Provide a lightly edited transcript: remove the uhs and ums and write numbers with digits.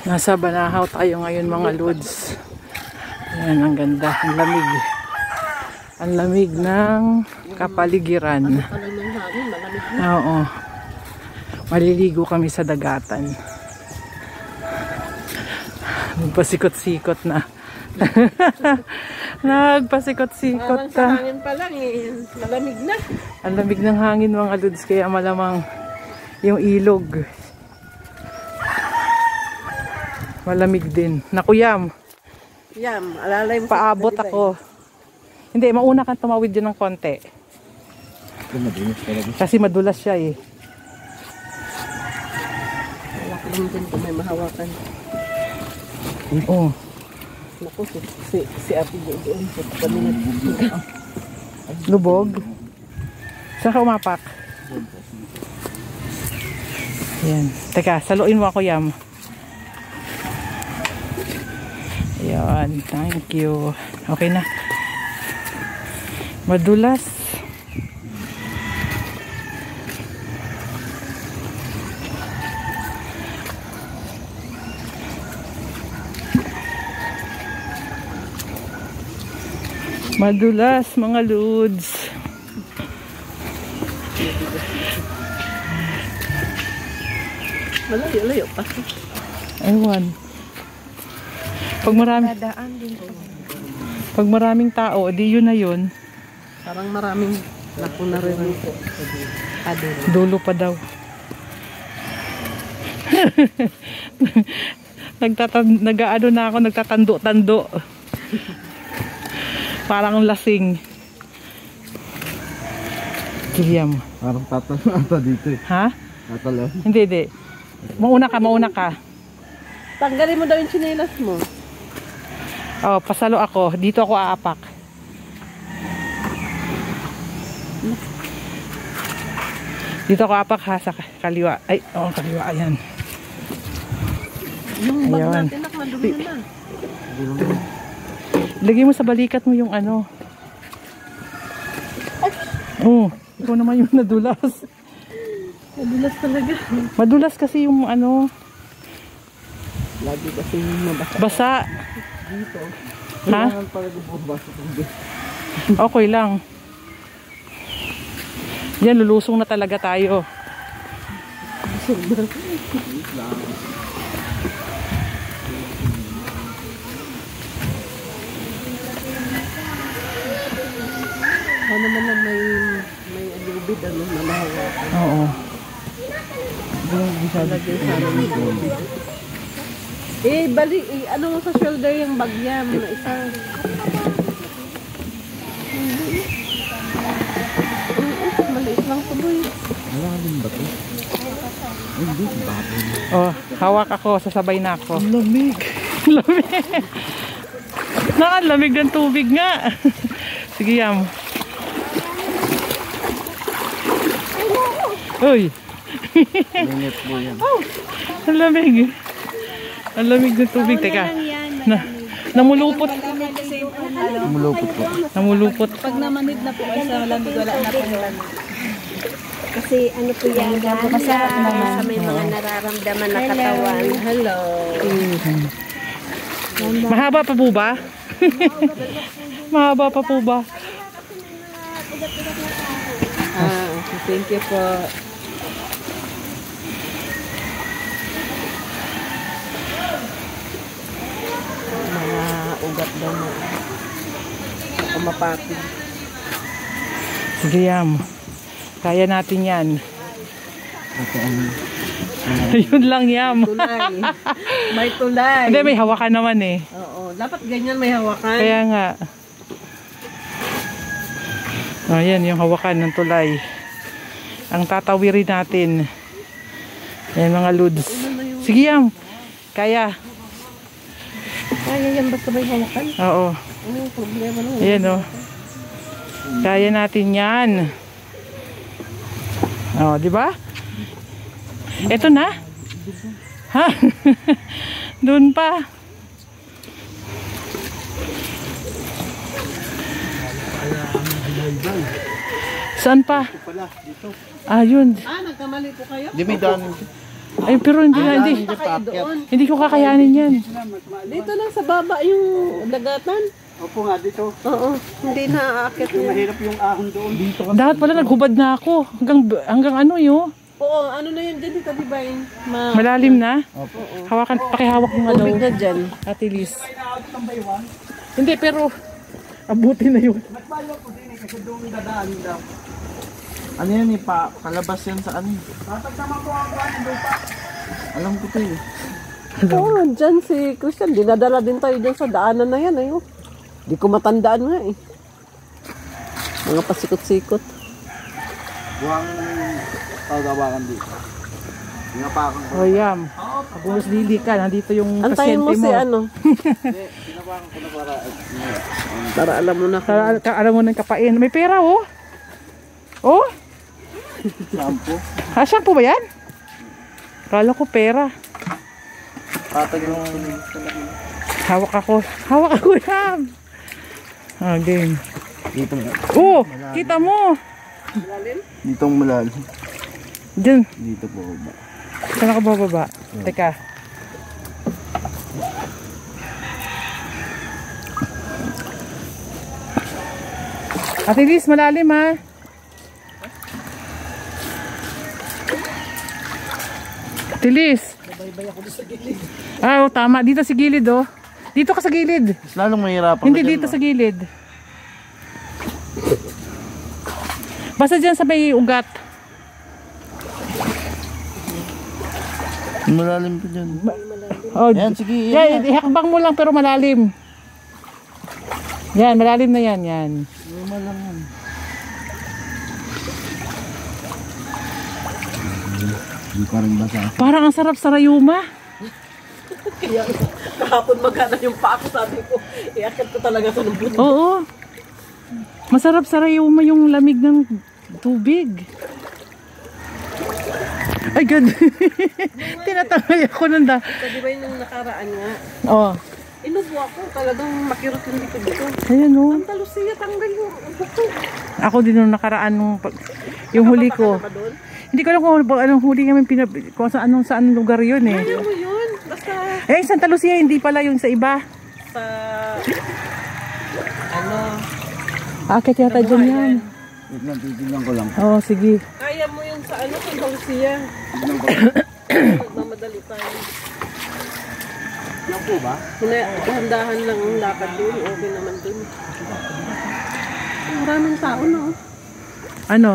Nasa Banahaw tayo ngayon mga lods. Ayan, ang ganda. Ang lamig. Ang lamig ng kapaligiran. Oo. Maliligo kami sa dagatan. Nagpasikot-sikot na. Nagpasikot-sikot na. Sa hangin pa lang eh. Malamig na. Ang lamig ng hangin mga lods. Kaya malamang yung ilog. Malamig din. Naku, Yam. Yam, alalay mo. Paabot ako. Hindi, mauna kang tumawid dyan ng konti. Kasi madulas siya eh. Wala ko lang din kung may mahawakan. Oo. Naku, si Ate doon sa kami Lubog. Saan ka umapak? Ayan. Teka, saluin mo ako, Yam. Ayan, thank you. Okay na. Madulas. Madulas mga lods. Malayo-layo pa. Aywan. Pag maraming tao, di yun na yun. Parang maraming naku na rin po. Dulo pa daw. Nag-aano na ako, nagtatando-tando. Parang lasing. Kiyam. Parang tatalo ata dito eh. Ha? Tatalo. Hindi. Mauna ka. Tanggalin mo daw yung tsinelas mo. Oh, pasalo ako. Dito ako aapak. Dito ako aapak ha, sa kaliwa. Ay, kaliwa. Ayan. Yung bag Ayan. natin, nakmadumi na. Lagay mo sa balikat mo yung ano. Oh, ikaw naman yung nadulas. Madulas talaga. Madulas kasi yung ano. Lagi kasi mabasa. Basa. Dito. Ha? Okay lang. Yan, lulusong na talaga tayo. Sana naman lang may alubid, nalahawakan. Oo. Lagay sana may alubid. Ano mo sa shoulder yung bag niya, na isa. Maliit lang po boy. Wala ka din ba ito? Hindi, baboy. Oh, hawak ako, sasabay na ako. Lamig. Lamig. Nakalamig ng tubig nga. Sige, Yam. Uy. Minute mo yan. Ang lamig. Ang lamig ng tubig. Teka. Namulupot. Mulupot po. Namulupot. Pag namanid na po sa lamig, wala na pong lamig. Kasi ano po yan, Masarap naman. sa may mga nararamdaman na katawan. Hello. Mahaba pa po ba? Mahaba pa po ba? Okay, thank you po. Mga ugat daw na kumapatid. Sige, Yam. Kaya natin yan. Ito ang... Yun lang, Yam. Tulay. May tulay. Hindi, may hawakan naman eh. Oo, dapat ganyan may hawakan. Kaya nga. Ayan, yung hawakan ng tulay. Ang tatawirin natin. Ayan mga lods. Sige, Yam. Kaya. Kaya yan basta may hawakan? Oo. Ano problema nun? Ayan o. Kaya natin yan. O, di ba? Ito na. Ha? Doon pa. Saan pa? Pala, dito. Ah, yun. Nagkamali po kayo? Di may daan. Ay, pero hindi na, hindi. Hindi ko kakayanin yan. Dito lang sa baba yung dagatan. Opo nga, dito. Oo, hindi na aakit Yung niya. mahirap yung ahon doon. Dito ka. Dapat pala naghubad na ako. Hanggang ano yun. Oo, ano na yun dyan, di ba yung Malalim na. Hawakan, pakihawak mo nga daw. tubig na dyan. Ate Liz. Hindi, pero abuti na yun. Nagbayo ko din kasi doon dadaan daw. Ano yan eh, palabas yan sa ano. Tatagdaman ko ang kuhan ng lupa. Alam ko to eh. Oo, dyan si Christian, dinadala din tayo dyan sa daanan na yan. Ayun. Di ko matandaan nga eh. Mga pasikot-sikot. Buhang pagawakan dito. Pinapakan ko. O yam. Pag-umus dili ka, nandito yung Antayin pasyente mo mo. si ano, Pinapakan ko na para para alam mo na kung Alam mo nang kapain. May pera oh. Oh, shampoo. shampoo ba yan? Kala ko pera. Patag yung Hawak ako yam. Ah, game. dito nga. Oh, kita mo. Dito ang malalim. Diyan. Dito po ba? Saan ako bababa? Teka. Ate Liz, malalim ha. Ate Liz. Ah, oh, tama. Dito sa gilid oh. Dito ka sa gilid. Mas lalong mahirapan. Hindi dito sa gilid. Basta dyan sa may ugat. Malalim pa dyan. Oh, Yan, sige. yan, ihakbang mo lang pero malalim. Yan, malalim na yan, yan. Luma lang yan. Hindi pa rin basa. Parang ang sarap sa rayuma. kahapon magana yung pa ako, sabi ko, iakit ko talaga sa lubot. Oo. Masarap sa rayuma yung lamig ng tubig. Ay, God. Tinatangay ako nun da. So, di ba yung nakaraan nga, Oh. inubo ako, talagang makirot yung likod dito. Ayan oh. Ang talusiya, tanggal yung buko. Ako din nung nakaraan nung yung huli ko. Ba doon? Hindi ko alam kung anong huli namin kung saan lugar yun eh. Ayaw mo yun, basta Eh, Santa Lucia, hindi pala yung sa iba. sa, ano, Akit yata dyan yan. Wait lang, titignan ko lang. Oo, sige. kaya mo yun sa ano, sa talusiya. Tignan ko. Magmamadali tayo. Yan po ba? Dahan-dahan lang ang lakad doon, okay naman doon. Maraming tao, no? Ano?